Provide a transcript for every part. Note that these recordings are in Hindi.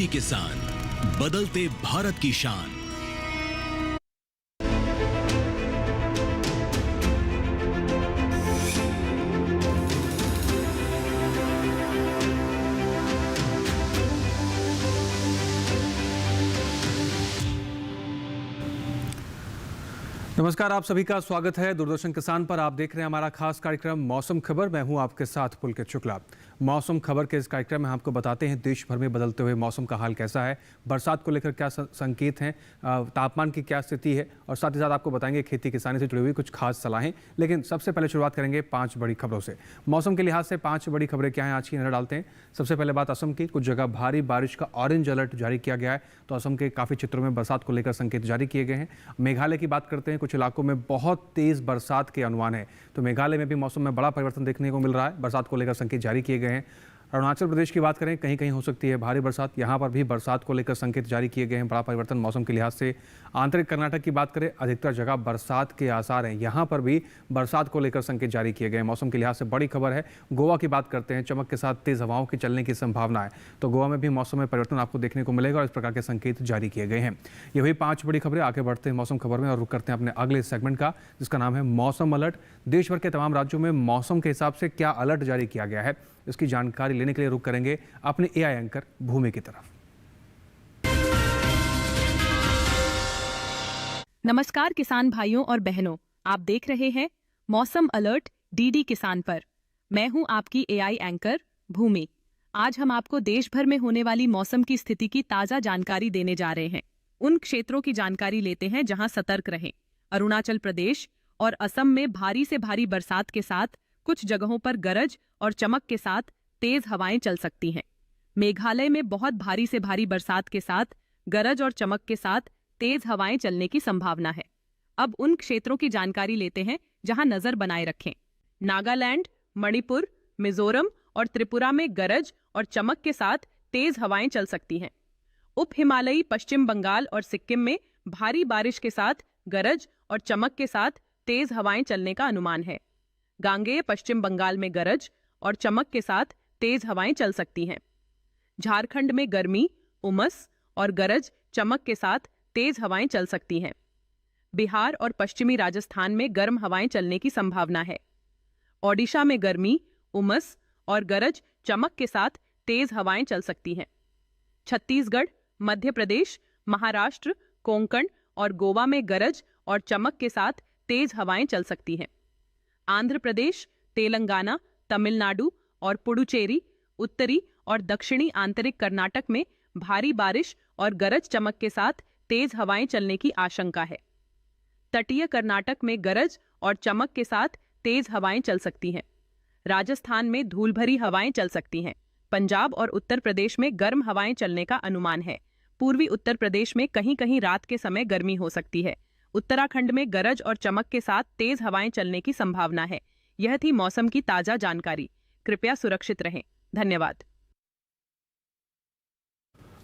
किसान, बदलते भारत की शान। नमस्कार, आप सभी का स्वागत है दूरदर्शन किसान पर। आप देख रहे हैं हमारा खास कार्यक्रम मौसम खबर। मैं हूं आपके साथ पुलकित शुक्ला। मौसम खबर के इस कार्यक्रम में हम आपको बताते हैं देश भर में बदलते हुए मौसम का हाल कैसा है, बरसात को लेकर क्या संकेत हैं, तापमान की क्या स्थिति है, और साथ ही साथ आपको बताएंगे खेती किसानी से जुड़ी हुई कुछ खास सलाहें। लेकिन सबसे पहले शुरुआत करेंगे 5 बड़ी खबरों से। मौसम के लिहाज से 5 बड़ी खबरें क्या हैं आज की नजर डालते हैं। सबसे पहले बात असम की। कुछ जगह भारी बारिश का ऑरेंज अलर्ट जारी किया गया है, तो असम के काफ़ी क्षेत्रों में बरसात को लेकर संकेत जारी किए गए हैं। मेघालय की बात करते हैं। कुछ इलाकों में बहुत तेज बरसात के अनुमान है, तो मेघालय में भी मौसम में बड़ा परिवर्तन देखने को मिल रहा है। बरसात को लेकर संकेत जारी किए गए हैं। अरुणाचल प्रदेश की बात करें, कहीं कहीं हो सकती है भारी बरसात, यहाँ पर भी बरसात को लेकर संकेत जारी किए गए हैं। बड़ा परिवर्तन मौसम के लिहाज से। आंतरिक कर्नाटक की बात करें, अधिकतर जगह बरसात के आसार हैं, यहाँ पर भी बरसात को लेकर संकेत जारी किए गए हैं। मौसम के लिहाज से बड़ी खबर है। गोवा की बात करते हैं, चमक के साथ तेज हवाओं के चलने की संभावना है, तो गोवा में भी मौसम में परिवर्तन आपको देखने को मिलेगा और इस प्रकार के संकेत जारी किए गए हैं। ये हुई 5 बड़ी खबरें। आगे बढ़ते हैं मौसम खबर में और रुक करते हैं अपने अगले सेगमेंट का, जिसका नाम है मौसम अलर्ट। देश भर के तमाम राज्यों में मौसम के हिसाब से क्या अलर्ट जारी किया गया है, इसकी जानकारी लेने के लिए रुक करेंगे अपने एआई एंकर भूमि की तरफ। नमस्कार किसान भाइयों और बहनों, आप देख रहे हैं मौसम अलर्ट डीडी किसान पर। मैं हूं आपकी एआई एंकर भूमि। आज हम आपको देश भर में होने वाली मौसम की स्थिति की ताजा जानकारी देने जा रहे हैं। उन क्षेत्रों की जानकारी लेते हैं जहां सतर्क रहें। अरुणाचल प्रदेश और असम में भारी से भारी बरसात के साथ कुछ जगहों पर गरज और चमक के साथ तेज हवाएं चल सकती हैं। मेघालय में बहुत भारी से भारी बरसात के साथ गरज और चमक के साथ तेज हवाएं चलने की संभावना है। अब उन क्षेत्रों की जानकारी लेते हैं जहां नजर बनाए रखें। नागालैंड, मणिपुर, मिजोरम और त्रिपुरा में गरज और चमक के साथ तेज हवाएं चल सकती हैं। उप हिमालयी पश्चिम बंगाल और सिक्किम में भारी बारिश के साथ गरज और चमक के साथ तेज हवाएं चलने का अनुमान है। गांगेय पश्चिम बंगाल में गरज और चमक के साथ तेज हवाएं चल सकती हैं। झारखंड में गर्मी, उमस और गरज चमक के साथ तेज हवाएं चल सकती हैं। बिहार और पश्चिमी राजस्थान में गर्म हवाएं चलने की संभावना है। ओडिशा में गर्मी, उमस और गरज चमक के साथ तेज हवाएं चल सकती हैं। छत्तीसगढ़, मध्य प्रदेश, महाराष्ट्र, कोंकण और गोवा में गरज और चमक के साथ तेज हवाएं चल सकती हैं। आंध्र प्रदेश, तेलंगाना, तमिलनाडु और पुडुचेरी, उत्तरी और दक्षिणी आंतरिक कर्नाटक में भारी बारिश और गरज चमक के साथ तेज हवाएं चलने की आशंका है। तटीय कर्नाटक में गरज और चमक के साथ तेज हवाएं चल सकती हैं। राजस्थान में धूल भरी हवाएं चल सकती हैं। पंजाब और उत्तर प्रदेश में गर्म हवाएं चलने का अनुमान है। पूर्वी उत्तर प्रदेश में कहीं कहीं रात के समय गर्मी हो सकती है। उत्तराखंड में गरज और चमक के साथ तेज हवाएं चलने की संभावना है। यह थी मौसम की ताजा जानकारी। कृपया सुरक्षित रहें। धन्यवाद।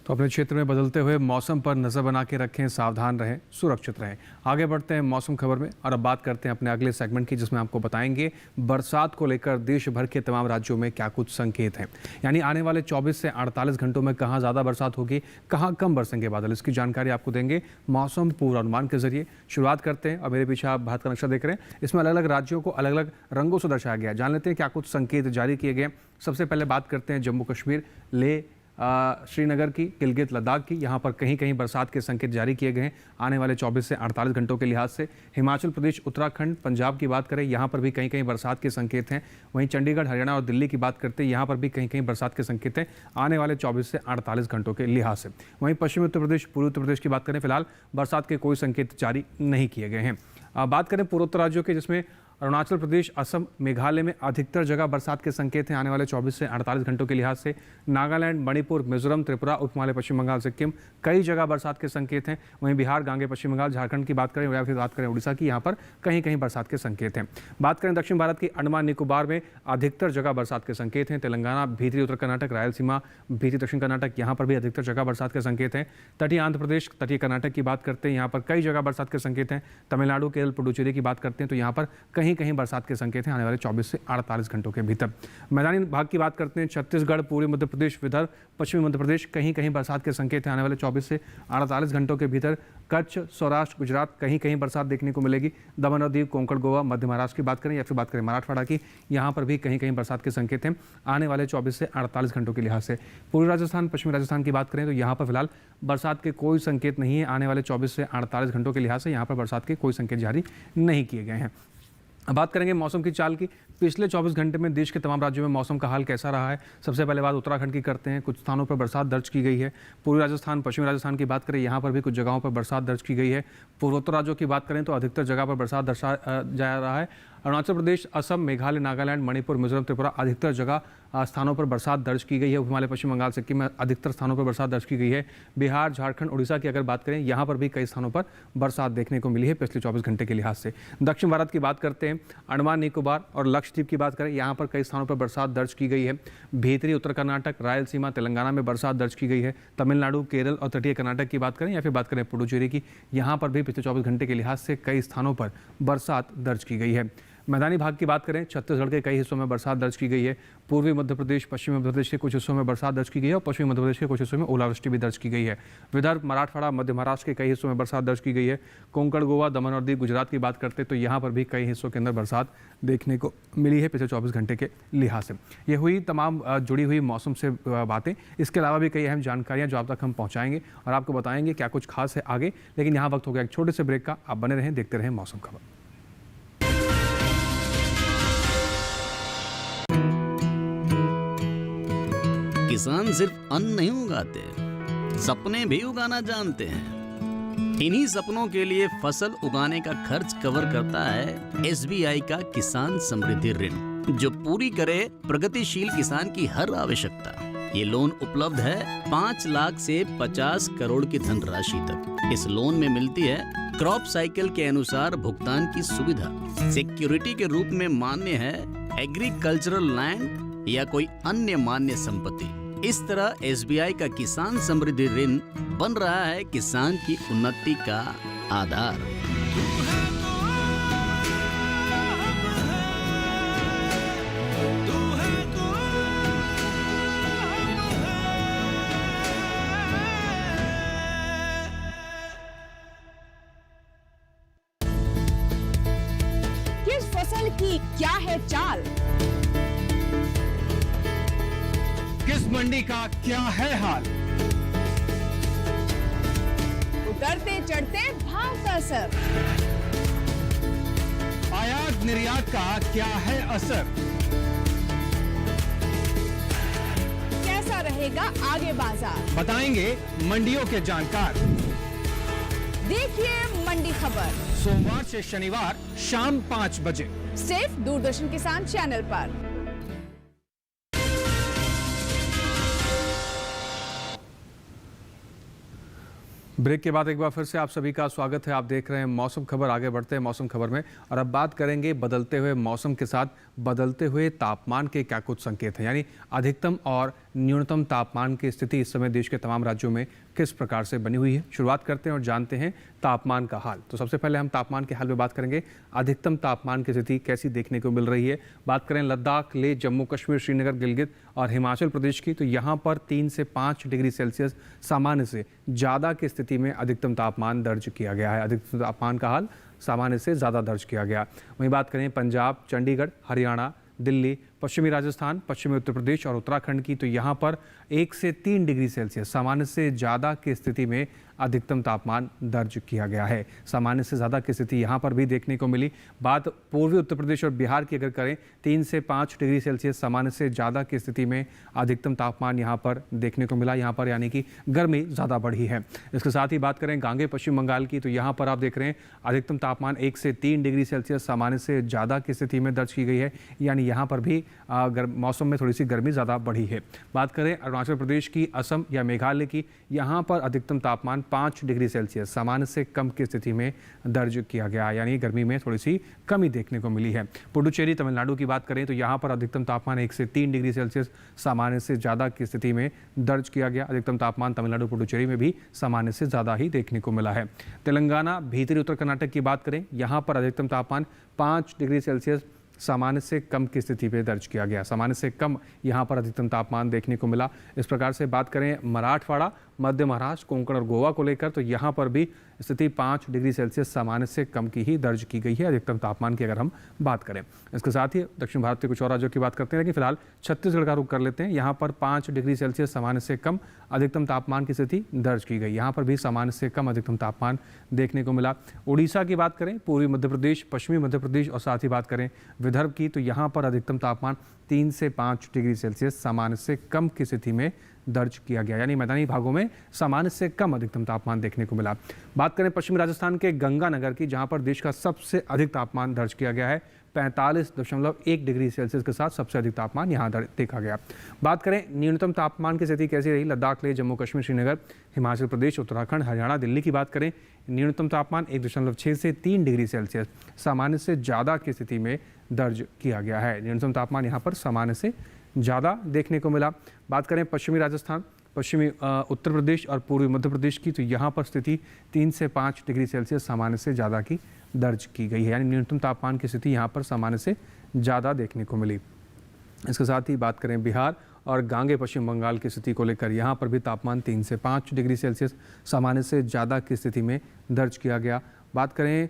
तो अपने क्षेत्र में बदलते हुए मौसम पर नजर बना के रखें, सावधान रहें, सुरक्षित रहें। आगे बढ़ते हैं मौसम खबर में और अब बात करते हैं अपने अगले सेगमेंट की, जिसमें आपको बताएंगे बरसात को लेकर देश भर के तमाम राज्यों में क्या कुछ संकेत हैं। यानी आने वाले 24 से 48 घंटों में कहाँ ज़्यादा बरसात होगी, कहाँ कम बरसेंगे बादल, इसकी जानकारी आपको देंगे मौसम पूर्वानुमान के जरिए। शुरुआत करते हैं। अब मेरे पीछे आप भारत का नक्शा देख रहे हैं, इसमें अलग अलग राज्यों को अलग अलग रंगों से दर्शाया गया है। जान लेते हैं क्या कुछ संकेत जारी किए गए। सबसे पहले बात करते हैं जम्मू कश्मीर, लेह, श्रीनगर की, गिलगित लद्दाख की। यहाँ पर कहीं कहीं बरसात के संकेत जारी किए गए हैं आने वाले 24 से 48 घंटों के लिहाज से। हिमाचल प्रदेश, उत्तराखंड, पंजाब की बात करें, यहाँ पर भी कहीं कहीं बरसात के संकेत हैं। वहीं चंडीगढ़, हरियाणा और दिल्ली की बात करते हैं, यहाँ पर भी कहीं कहीं बरसात के संकेत हैं आने वाले 24 से 48 घंटों के लिहाज से। वहीं पश्चिमी उत्तर प्रदेश, पूर्वी उत्तर प्रदेश की बात करें, फिलहाल बरसात के कोई संकेत जारी नहीं किए गए हैं। बात करें पूर्वोत्तर राज्यों के, जिसमें अरुणाचल प्रदेश, असम, मेघालय में अधिकतर जगह बरसात के संकेत हैं आने वाले 24 से 48 घंटों के लिहाज से। नागालैंड, मणिपुर, मिजोरम, त्रिपुरा, उप हिमालय पश्चिम बंगाल, सिक्किम, कई जगह बरसात के संकेत हैं। वहीं बिहार, गांगे पश्चिम बंगाल, झारखंड की बात करें या फिर बात करें उड़ीसा की, यहाँ पर कहीं कहीं बरसात के संकेत हैं। बात करें दक्षिण भारत की, अंडमान निकोबार में अधिकतर जगह बरसात के संकेत हैं। तेलंगाना, भीतरी उत्तर कर्नाटक, रायलसीमा, भीतरी दक्षिण कर्नाटक, यहाँ पर भी अधिकतर जगह बरसात के संकेत हैं। तटीय आंध्र प्रदेश, तटीय कर्नाटक की बात करते हैं, यहाँ पर कई जगह बरसात के संकेत हैं। तमिलनाडु, केरल, पुडुचेरी की बात करते हैं तो यहाँ पर कहीं कहीं कहीं बरसात के संकेत हैं आने वाले 24 से 48 घंटों के भीतर। मैदानी भाग की बात करते हैं, छत्तीसगढ़, पूर्वी मध्य प्रदेश, विदर्भ, पश्चिमी मध्य प्रदेश, कहीं कहीं बरसात के संकेत हैं आने वाले 24 से 48 घंटों के भीतर। कच्छ, सौराष्ट्र, गुजरात, कहीं कहीं बरसात देखने को मिलेगी। दमन और दीव, कोंकण, गोवा, मध्य महाराष्ट्र की बात करें या फिर बात करें मराठवाड़ा की, यहाँ पर भी कहीं कहीं बरसात के संकेत हैं आने वाले 24 से 48 घंटों के लिहाज से। पूर्वी राजस्थान, पश्चिमी राजस्थान की बात करें तो यहाँ पर फिलहाल बरसात के कोई संकेत नहीं है आने वाले 24 से 48 घंटों के लिहाज से। यहाँ पर बरसात के कोई संकेत जारी नहीं किए गए हैं। अब बात करेंगे मौसम की चाल की। पिछले 24 घंटे में देश के तमाम राज्यों में मौसम का हाल कैसा रहा है। सबसे पहले बात उत्तराखंड की करते हैं। कुछ स्थानों पर बरसात दर्ज की गई है। पूर्वी राजस्थान, पश्चिमी राजस्थान की बात करें, यहाँ पर भी कुछ जगहों पर बरसात दर्ज की गई है। पूर्वोत्तर राज्यों की बात करें तो अधिकतर जगह पर बरसात दर्शा जा रहा है। अरुणाचल प्रदेश, असम, मेघालय, नागालैंड, मणिपुर, मिजोरम, त्रिपुरा, अधिकतर जगह स्थानों पर बरसात दर्ज की गई है। हिमालय, पश्चिम बंगाल, सिक्किम में अधिकतर स्थानों पर बरसात दर्ज की गई है। बिहार, झारखंड, उड़ीसा की अगर बात करें, यहाँ पर भी कई स्थानों पर बरसात देखने को मिली है पिछले 24 घंटे के लिहाज से। दक्षिण भारत की बात करते हैं, अंडमान निकोबार और लक्षद्वीप की बात करें, यहाँ पर कई स्थानों पर बरसात दर्ज की गई है। भीतरी उत्तर कर्नाटक, रायलसीमा, तेलंगाना में बरसात दर्ज की गई है। तमिलनाडु, केरल और तटीय कर्नाटक की बात करें या फिर बात करें पुडुचेरी की, यहाँ पर भी पिछले 24 घंटे के लिहाज से कई स्थानों पर बरसात दर्ज की गई है। मैदानी भाग की बात करें, छत्तीसगढ़ के कई हिस्सों में बरसात दर्ज की गई है। पूर्वी मध्य प्रदेश, पश्चिमी मध्य प्रदेश के कुछ हिस्सों में बरसात दर्ज की गई है और पश्चिमी मध्य प्रदेश के कुछ हिस्सों में ओलावृष्टि भी दर्ज की गई है। विदर्भ, मराठवाड़ा, मध्य महाराष्ट्र के कई हिस्सों में बरसात दर्ज की गई है। कोंकण, गोवा, दमन और दीव, गुजरात की बात करते तो यहाँ पर भी कई हिस्सों के अंदर बरसात देखने को मिली है पिछले 24 घंटे के लिहाज से। ये हुई तमाम जुड़ी हुई मौसम से बातें। इसके अलावा भी कई अहम जानकारियाँ जो आप तक हम पहुँचाएंगे और आपको बताएंगे क्या कुछ खास है आगे। लेकिन यहाँ वक्त हो गया एक छोटे से ब्रेक का। आप बने रहें, देखते रहें मौसम खबर। किसान सिर्फ अन्न नहीं उगाते, सपने भी उगाना जानते हैं। इन्हीं सपनों के लिए फसल उगाने का खर्च कवर करता है SBI का किसान समृद्धि ऋण, जो पूरी करे प्रगतिशील किसान की हर आवश्यकता। ये लोन उपलब्ध है 5 लाख से 50 करोड़ की धनराशि तक। इस लोन में मिलती है क्रॉप साइकिल के अनुसार भुगतान की सुविधा। सिक्योरिटी के रूप में मान्य है एग्रीकल्चरल लैंड या कोई अन्य मान्य संपत्ति। इस तरह SBI का किसान समृद्धि ऋण बन रहा है किसान की उन्नति का आधार। किस फसल की क्या है चाल, किस मंडी का क्या है हाल, उतरते चढ़ते भाव का असर, आयात निर्यात का क्या है असर, कैसा रहेगा आगे बाजार, बताएंगे मंडियों के जानकार। देखिए मंडी खबर सोमवार से शनिवार शाम 5 बजे सिर्फ दूरदर्शन किसान चैनल पर। ब्रेक के बाद एक बार फिर से आप सभी का स्वागत है। आप देख रहे हैं मौसम खबर। आगे बढ़ते हैं मौसम खबर में और अब बात करेंगे बदलते हुए मौसम के साथ बदलते हुए तापमान के क्या कुछ संकेत हैं, यानी अधिकतम और न्यूनतम तापमान की स्थिति इस समय देश के तमाम राज्यों में किस प्रकार से बनी हुई है। शुरुआत करते हैं और जानते हैं तापमान का हाल। तो सबसे पहले हम तापमान के हाल में बात करेंगे। अधिकतम तापमान की स्थिति कैसी देखने को मिल रही है। बात करें लद्दाख, लेह, जम्मू कश्मीर, श्रीनगर, गिलगित और हिमाचल प्रदेश की, तो यहाँ पर 3 से 5 डिग्री सेल्सियस सामान्य से ज़्यादा की स्थिति में अधिकतम तापमान दर्ज किया गया है। अधिकतम तापमान का हाल सामान्य से ज़्यादा दर्ज किया गया। वहीं बात करें पंजाब, चंडीगढ़, हरियाणा, दिल्ली, पश्चिमी राजस्थान, पश्चिमी उत्तर प्रदेश और उत्तराखंड की, तो यहाँ पर 1 से 3 डिग्री सेल्सियस सामान्य से ज़्यादा की स्थिति में अधिकतम तापमान दर्ज किया गया है। सामान्य से ज़्यादा की स्थिति यहाँ पर भी देखने को मिली। बात पूर्वी उत्तर प्रदेश और बिहार की अगर करें, 3 से 5 डिग्री सेल्सियस सामान्य से ज़्यादा की स्थिति में अधिकतम तापमान यहाँ पर देखने को मिला। यहाँ पर यानी कि गर्मी ज़्यादा बढ़ी है। इसके साथ ही बात करें गांगे पश्चिम बंगाल की, तो यहाँ पर आप देख रहे हैं अधिकतम तापमान 1 से 3 डिग्री सेल्सियस सामान्य से ज़्यादा की स्थिति में दर्ज की गई है। यानी यहाँ पर भी मौसम में थोड़ी सी गर्मी ज़्यादा बढ़ी है। बात करें अरुणाचल प्रदेश की, असम या मेघालय की, यहाँ पर अधिकतम तापमान 5 डिग्री सेल्सियस सामान्य से कम की स्थिति में दर्ज किया गया, यानी गर्मी में थोड़ी सी कमी देखने को मिली है। पुडुचेरी तमिलनाडु की बात करें तो यहाँ पर अधिकतम तापमान 1 से 3 डिग्री सेल्सियस सामान्य से ज़्यादा की स्थिति में दर्ज किया गया। अधिकतम तापमान तमिलनाडु पुडुचेरी में भी सामान्य से ज़्यादा ही देखने को मिला है। तेलंगाना, भीतरी उत्तर कर्नाटक की बात करें, यहाँ पर अधिकतम तापमान 5 डिग्री सेल्सियस सामान्य से कम की स्थिति पे दर्ज किया गया। सामान्य से कम यहाँ पर अधिकतम तापमान देखने को मिला। इस प्रकार से बात करें मराठवाड़ा, मध्य महाराष्ट्र, कोंकण और गोवा को लेकर तो यहाँ पर भी स्थिति 5 डिग्री सेल्सियस सामान्य से कम की ही दर्ज की गई है अधिकतम तापमान की अगर हम बात करें। इसके साथ ही दक्षिण भारत के कुछ और राज्यों की बात करते हैं, लेकिन फिलहाल छत्तीसगढ़ का रुख कर लेते हैं। यहाँ पर 5 डिग्री सेल्सियस सामान्य से कम अधिकतम तापमान की स्थिति दर्ज की गई। यहाँ पर भी सामान्य से कम अधिकतम तापमान देखने को मिला। उड़ीसा की बात करें, पूर्वी मध्य प्रदेश, पश्चिमी मध्य प्रदेश और साथ ही बात करें विदर्भ की तो यहाँ पर अधिकतम तापमान 3 से 5 डिग्री सेल्सियस सामान्य से कम की स्थिति में दर्ज किया गया, यानी मैदानी भागों में सामान्य से कम अधिकतम तापमान देखने को मिला। बात करें पश्चिमी राजस्थान के गंगानगर की, जहां पर देश का सबसे अधिक तापमान दर्ज किया गया है, 45.1 डिग्री सेल्सियस के साथ सबसे अधिक तापमान यहां देखा गया। बात करें न्यूनतम तापमान की स्थिति कैसी रही, लद्दाख, लेह, जम्मू कश्मीर, श्रीनगर, हिमाचल प्रदेश, उत्तराखंड, हरियाणा, दिल्ली की बात करें, न्यूनतम तापमान 1.6 से 3 डिग्री सेल्सियस सामान्य से ज़्यादा की स्थिति में दर्ज किया गया है। न्यूनतम तापमान यहाँ पर सामान्य से ज़्यादा देखने को मिला। बात करें पश्चिमी राजस्थान, पश्चिमी उत्तर प्रदेश और पूर्वी मध्य प्रदेश की तो यहाँ पर स्थिति 3 से 5 डिग्री सेल्सियस सामान्य से ज़्यादा की दर्ज की गई है, यानी न्यूनतम तापमान की स्थिति यहाँ पर सामान्य से ज़्यादा देखने को मिली। इसके साथ ही बात करें बिहार और गांगे पश्चिम बंगाल की स्थिति को लेकर, यहाँ पर भी तापमान 3 से 5 डिग्री सेल्सियस सामान्य से ज़्यादा की स्थिति में दर्ज किया गया। बात करें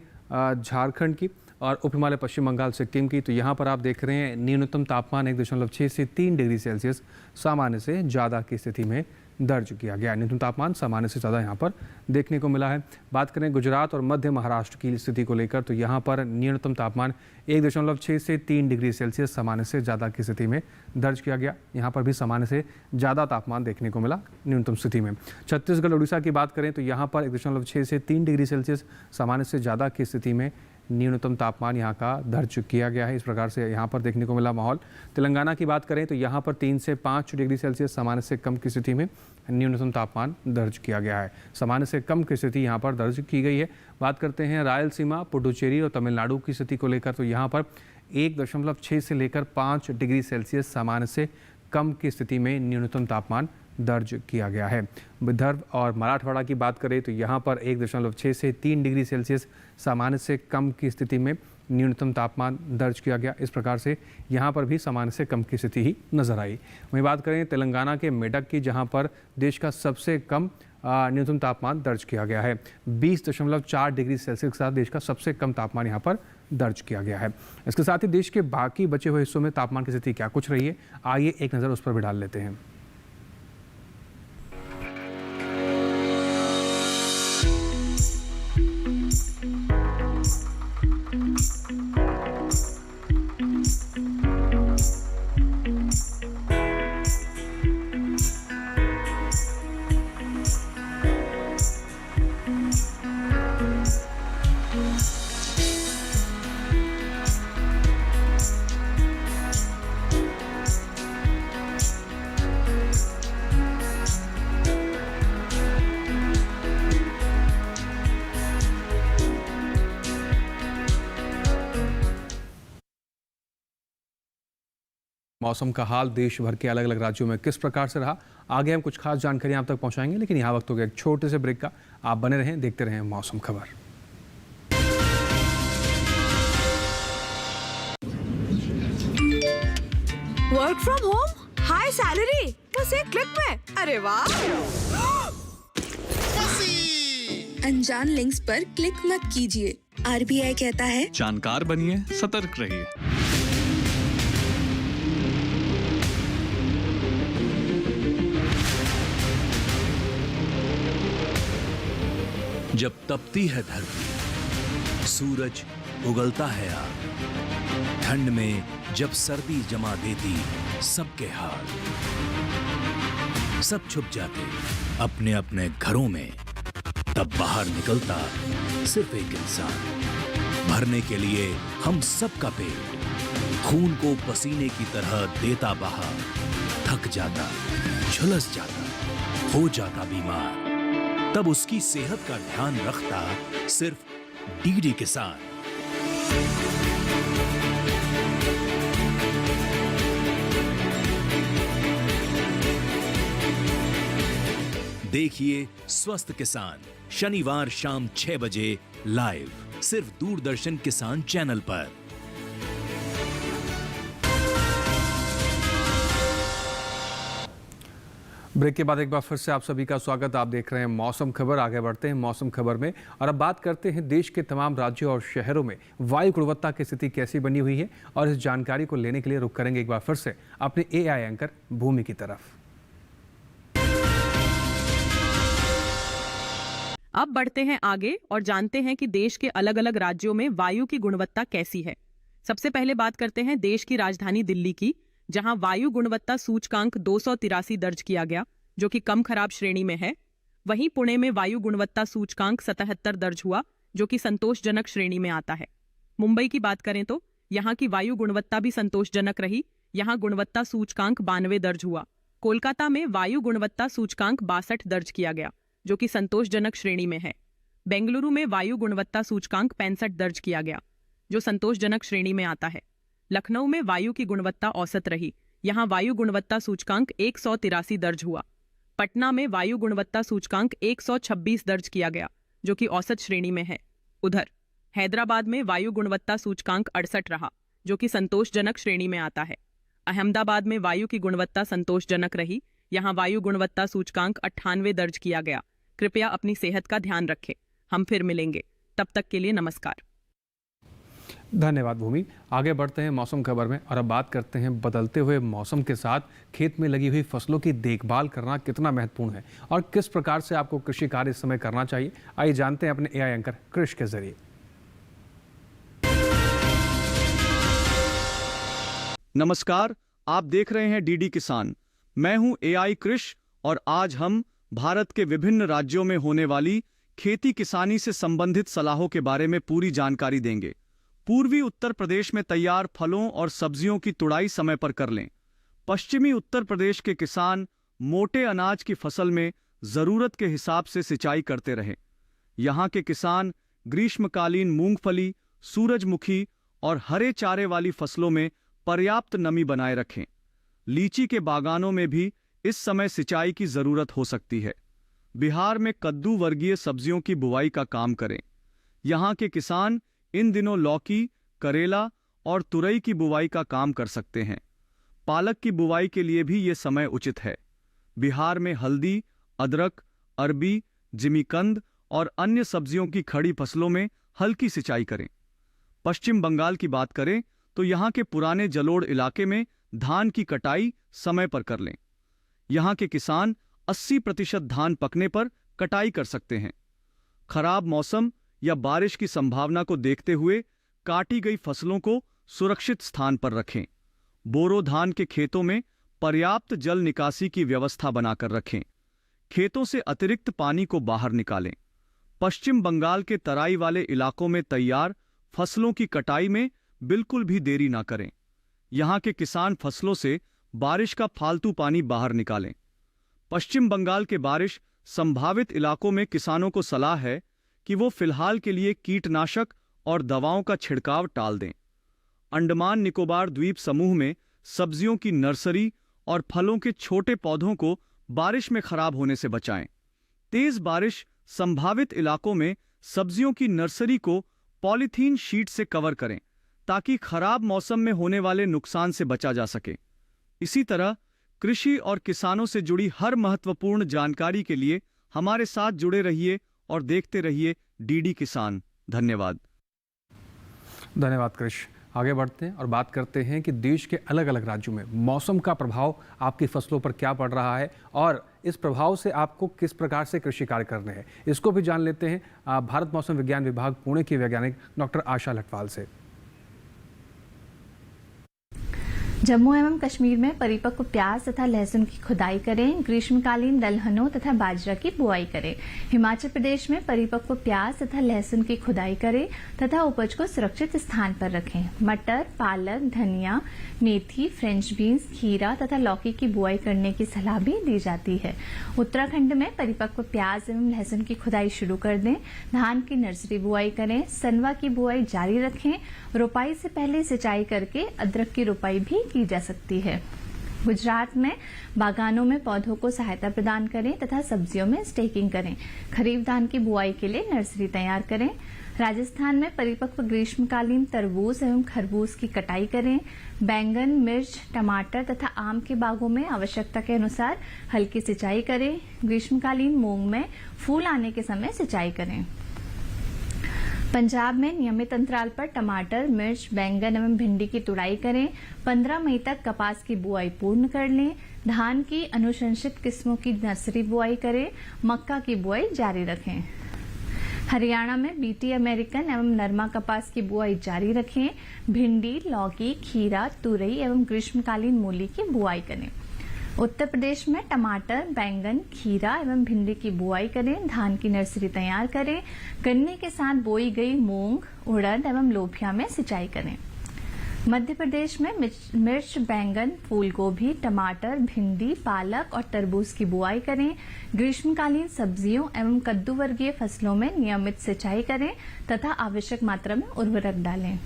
झारखंड की और उप हिमालय पश्चिम बंगाल, सिक्किम की तो यहाँ पर आप देख रहे हैं न्यूनतम तापमान 1.6 से 3 डिग्री सेल्सियस सामान्य से ज़्यादा की स्थिति में दर्ज किया गया। न्यूनतम तापमान सामान्य से ज़्यादा यहाँ पर देखने को मिला है। बात करें गुजरात और मध्य महाराष्ट्र की स्थिति को लेकर तो यहाँ पर न्यूनतम तापमान 1.6 से 3 डिग्री सेल्सियस सामान्य से ज़्यादा की स्थिति में दर्ज किया गया। यहाँ पर भी सामान्य से ज़्यादा तापमान देखने को मिला न्यूनतम स्थिति में। छत्तीसगढ़, उड़ीसा की बात करें तो यहाँ पर 1.6 से 3 डिग्री सेल्सियस सामान्य से ज़्यादा की स्थिति में न्यूनतम तापमान यहाँ का दर्ज किया गया है। इस प्रकार से यहाँ पर देखने को मिला माहौल। तेलंगाना की बात करें तो यहाँ पर 3 से 5 डिग्री सेल्सियस सामान्य से कम की स्थिति में न्यूनतम तापमान दर्ज किया गया है। सामान्य से कम की स्थिति यहाँ पर दर्ज की गई है। बात करते हैं रायलसीमा, पुडुचेरी और तमिलनाडु की स्थिति को लेकर तो यहाँ पर 1.6 से लेकर 5 डिग्री सेल्सियस सामान्य से कम की स्थिति में न्यूनतम तापमान दर्ज किया गया है। विदर्भ और मराठवाड़ा की बात करें तो यहाँ पर 1.6 से 3 डिग्री सेल्सियस सामान्य से कम की स्थिति में न्यूनतम तापमान दर्ज किया गया। इस प्रकार से यहाँ पर भी सामान्य से कम की स्थिति ही नजर आई। वहीं बात करें तेलंगाना के मेडक की, जहाँ पर देश का सबसे कम न्यूनतम तापमान दर्ज किया गया है। 20.4 डिग्री सेल्सियस के साथ देश का सबसे कम तापमान यहाँ पर दर्ज किया गया है। इसके साथ ही देश के बाकी बचे हुए हिस्सों में तापमान की स्थिति क्या कुछ रही है, आइए एक नज़र उस पर भी डाल लेते हैं। मौसम का हाल देश भर के अलग अलग राज्यों में किस प्रकार से रहा, आगे हम कुछ खास जानकारियां आप तक पहुंचाएंगे, लेकिन यहाँ वक्त हो गया एक छोटे से ब्रेक का। आप बने रहें, देखते रहें मौसम खबर। Work from home, high salary, बस एक क्लिक में। अरे वाह! अनजान लिंक्स पर क्लिक मत कीजिए। आरबीआई कहता है जानकार बनिए, सतर्क रहिए। जब तपती है धरती, सूरज उगलता है आग, ठंड में जब सर्दी जमा देती सबके हाल, सब छुप जाते अपने अपने घरों में, तब बाहर निकलता सिर्फ एक इंसान, भरने के लिए हम सबका पेट। खून को पसीने की तरह देता बहा, थक जाता, झुलस जाता, हो जाता बीमार, तब उसकी सेहत का ध्यान रखता सिर्फ डीडी किसान। देखिए स्वस्थ किसान शनिवार शाम 6 बजे लाइव सिर्फ दूरदर्शन किसान चैनल पर। ब्रेक के बाद एक बार फिर से आप सभी का स्वागत। आप देख रहे हैं मौसम खबर। आगे बढ़ते हैं मौसम खबर में और अब बात करते हैं देश के तमाम राज्यों और शहरों में वायु गुणवत्ता की स्थिति कैसी बनी हुई है, और इस जानकारी को लेने के लिए रुक करेंगे एक बार फिर से अपने एआई एंकर भूमि की तरफ। अब बढ़ते हैं आगे और जानते हैं कि देश के अलग अलग राज्यों में वायु की गुणवत्ता कैसी है। सबसे पहले बात करते हैं देश की राजधानी दिल्ली की, जहां वायु गुणवत्ता सूचकांक 283 दर्ज किया गया, जो कि कम खराब श्रेणी में है। वहीं पुणे में वायु गुणवत्ता सूचकांक 77 दर्ज हुआ, जो कि संतोषजनक श्रेणी में आता है। मुंबई की बात करें तो यहां की वायु गुणवत्ता भी संतोषजनक रही। यहां गुणवत्ता सूचकांक 92 दर्ज हुआ। कोलकाता में वायु गुणवत्ता सूचकांक 62 दर्ज किया गया, जो कि संतोषजनक श्रेणी में है। बेंगलुरु में वायु गुणवत्ता सूचकांक 65 दर्ज किया गया, जो संतोषजनक श्रेणी में आता है। लखनऊ में वायु की गुणवत्ता औसत रही। यहां वायु गुणवत्ता सूचकांक 183 दर्ज हुआ। पटना में वायु गुणवत्ता सूचकांक 126 दर्ज किया गया, जो कि औसत श्रेणी में है। उधर हैदराबाद में वायु गुणवत्ता सूचकांक 68 रहा, जो कि संतोषजनक श्रेणी में आता है। अहमदाबाद में वायु की गुणवत्ता संतोषजनक रही। यहां वायु गुणवत्ता सूचकांक 98 दर्ज किया गया। कृपया अपनी सेहत का ध्यान रखें। हम फिर मिलेंगे, तब तक के लिए नमस्कार। धन्यवाद भूमि। आगे बढ़ते हैं मौसम खबर में और अब बात करते हैं बदलते हुए मौसम के साथ खेत में लगी हुई फसलों की देखभाल करना कितना महत्वपूर्ण है और किस प्रकार से आपको कृषि कार्य इस समय करना चाहिए। आइए जानते हैं अपने एआई एंकर कृष के जरिए। नमस्कार, आप देख रहे हैं डीडी किसान। मैं हूं एआई कृष और आज हम भारत के विभिन्न राज्यों में होने वाली खेती किसानी से संबंधित सलाहों के बारे में पूरी जानकारी देंगे। पूर्वी उत्तर प्रदेश में तैयार फलों और सब्जियों की तुड़ाई समय पर कर लें। पश्चिमी उत्तर प्रदेश के किसान मोटे अनाज की फसल में जरूरत के हिसाब से सिंचाई करते रहें। यहाँ के किसान ग्रीष्मकालीन मूंगफली, सूरजमुखी और हरे चारे वाली फसलों में पर्याप्त नमी बनाए रखें। लीची के बागानों में भी इस समय सिंचाई की जरूरत हो सकती है। बिहार में कद्दू वर्गीय सब्जियों की बुवाई का काम करें। यहाँ के किसान इन दिनों लौकी, करेला और तुरई की बुवाई का काम कर सकते हैं। पालक की बुवाई के लिए भी ये समय उचित है। बिहार में हल्दी, अदरक, अरबी, जिमीकंद और अन्य सब्जियों की खड़ी फसलों में हल्की सिंचाई करें। पश्चिम बंगाल की बात करें तो यहाँ के पुराने जलोढ़ इलाके में धान की कटाई समय पर कर लें। यहाँ के किसान 80% धान पकने पर कटाई कर सकते हैं। खराब मौसम या बारिश की संभावना को देखते हुए काटी गई फसलों को सुरक्षित स्थान पर रखें। बोरो धान के खेतों में पर्याप्त जल निकासी की व्यवस्था बनाकर रखें। खेतों से अतिरिक्त पानी को बाहर निकालें। पश्चिम बंगाल के तराई वाले इलाकों में तैयार फसलों की कटाई में बिल्कुल भी देरी ना करें। यहाँ के किसान फसलों से बारिश का फालतू पानी बाहर निकालें। पश्चिम बंगाल के बारिश संभावित इलाकों में किसानों को सलाह है कि वो फिलहाल के लिए कीटनाशक और दवाओं का छिड़काव टाल दें। अंडमान निकोबार द्वीप समूह में सब्जियों की नर्सरी और फलों के छोटे पौधों को बारिश में खराब होने से बचाएं। तेज बारिश संभावित इलाकों में सब्जियों की नर्सरी को पॉलीथीन शीट से कवर करें ताकि खराब मौसम में होने वाले नुकसान से बचा जा सके। इसी तरह कृषि और किसानों से जुड़ी हर महत्वपूर्ण जानकारी के लिए हमारे साथ जुड़े रहिए और देखते रहिए डीडी किसान। धन्यवाद। धन्यवाद कृष। आगे बढ़ते हैं और बात करते हैं कि देश के अलग अलग राज्यों में मौसम का प्रभाव आपकी फसलों पर क्या पड़ रहा है और इस प्रभाव से आपको किस प्रकार से कृषि कार्य करने हैं, इसको भी जान लेते हैं भारत मौसम विज्ञान विभाग पुणे की वैज्ञानिक डॉक्टर आशा लटवाल से। जम्मू एवं कश्मीर में परिपक्व प्याज तथा लहसुन की खुदाई करें। ग्रीष्मकालीन दलहनों तथा बाजरा की बुआई करें। हिमाचल प्रदेश में परिपक्व प्याज तथा लहसुन की खुदाई करें तथा उपज को सुरक्षित स्थान पर रखें। मटर, पालक, धनिया, मेथी, फ्रेंच बीन्स, खीरा तथा लौकी की बुआई करने की सलाह भी दी जाती है। उत्तराखंड में परिपक्व प्याज एवं लहसुन की खुदाई शुरू कर दें। धान की नर्सरी बुआई करें। सनवा की बुआई जारी रखें। रोपाई से पहले सिंचाई करके अदरक की रोपाई भी की जा सकती है। गुजरात में बागानों में पौधों को सहायता प्रदान करें तथा सब्जियों में स्टेकिंग करें। खरीफ धान की बुआई के लिए नर्सरी तैयार करें। राजस्थान में परिपक्व ग्रीष्मकालीन तरबूज एवं खरबूज की कटाई करें। बैंगन, मिर्च, टमाटर तथा आम के बागों में आवश्यकता के अनुसार हल्की सिंचाई करें। ग्रीष्मकालीन मूंग में फूल आने के समय सिंचाई करें। पंजाब में नियमित अंतराल पर टमाटर, मिर्च, बैंगन एवं भिंडी की तुड़ाई करें। 15 मई तक कपास की बुआई पूर्ण कर लें। धान की अनुशंसित किस्मों की नर्सरी बुआई करें। मक्का की बुआई जारी रखें। हरियाणा में बीटी अमेरिकन एवं नरमा कपास की बुआई जारी रखें। भिंडी, लौकी, खीरा, तुरई एवं ग्रीष्मकालीन मूली की बुआई करें। उत्तर प्रदेश में टमाटर, बैंगन, खीरा एवं भिंडी की बुआई करें। धान की नर्सरी तैयार करें। गन्ने के साथ बोई गई मूंग, उड़द एवं लोबिया में सिंचाई करें। मध्य प्रदेश में मिर्च, बैंगन, फूल गोभी, टमाटर, भिंडी, पालक और तरबूज की बुआई करें। ग्रीष्मकालीन सब्जियों एवं कद्दू वर्गीय फसलों में नियमित सिंचाई करें तथा आवश्यक मात्रा में उर्वरक डालें।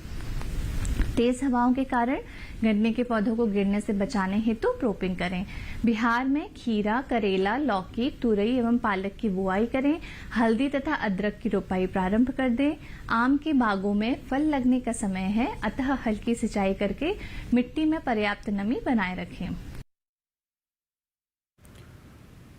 तेज हवाओं के कारण गन्ने के पौधों को गिरने से बचाने हेतु प्रोपिंग करें। बिहार में खीरा, करेला, लौकी, तुरई एवं पालक की बुआई करें। हल्दी तथा अदरक की रोपाई प्रारंभ कर दें। आम के बागों में फल लगने का समय है, अतः हल्की सिंचाई करके मिट्टी में पर्याप्त नमी बनाए रखें।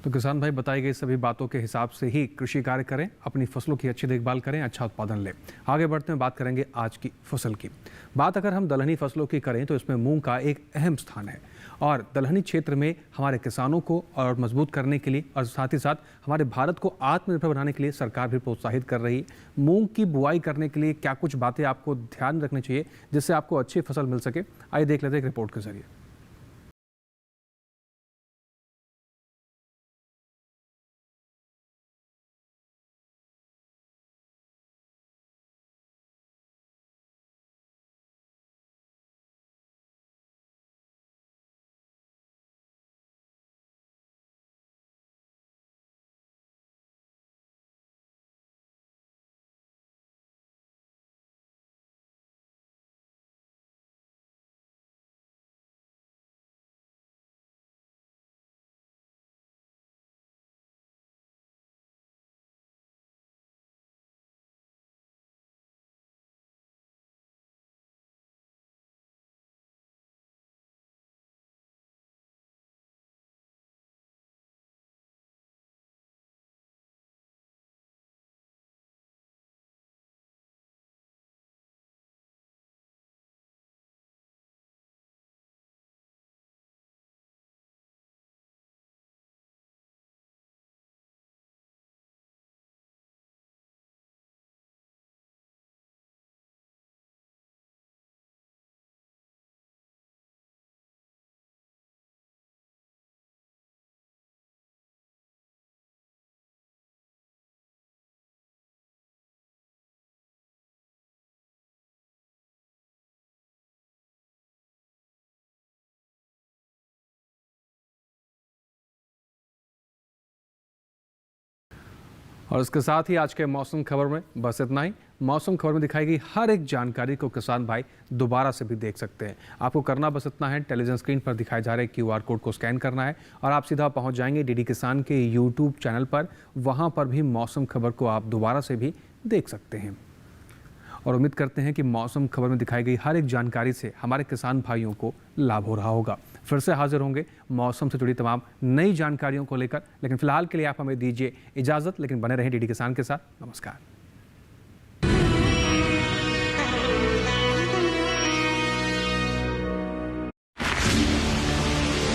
तो किसान भाई बताई गई सभी बातों के हिसाब से ही कृषि कार्य करें, अपनी फसलों की अच्छी देखभाल करें, अच्छा उत्पादन लें। आगे बढ़ते हुए बात करेंगे आज की फसल की। बात अगर हम दलहनी फसलों की करें तो इसमें मूंग का एक अहम स्थान है और दलहनी क्षेत्र में हमारे किसानों को और मजबूत करने के लिए और साथ ही साथ हमारे भारत को आत्मनिर्भर बनाने के लिए सरकार भी प्रोत्साहित कर रही है। मूंग की बुआई करने के लिए क्या कुछ बातें आपको ध्यान रखनी चाहिए जिससे आपको अच्छी फसल मिल सके, आइए देख लेते हैं एक रिपोर्ट के जरिए। और इसके साथ ही आज के मौसम खबर में बस इतना ही। मौसम खबर में दिखाई गई हर एक जानकारी को किसान भाई दोबारा से भी देख सकते हैं। आपको करना बस इतना है, टेलीविजन स्क्रीन पर दिखाए जा रहे QR कोड को स्कैन करना है और आप सीधा पहुंच जाएंगे DD किसान के YouTube चैनल पर। वहां पर भी मौसम खबर को आप दोबारा से भी देख सकते हैं और उम्मीद करते हैं कि मौसम खबर में दिखाई गई हर एक जानकारी से हमारे किसान भाइयों को लाभ हो रहा होगा। फिर से हाजिर होंगे मौसम से जुड़ी तमाम नई जानकारियों को लेकर, लेकिन फिलहाल के लिए आप हमें दीजिए इजाज़त, लेकिन बने रहें DD किसान के साथ। नमस्कार।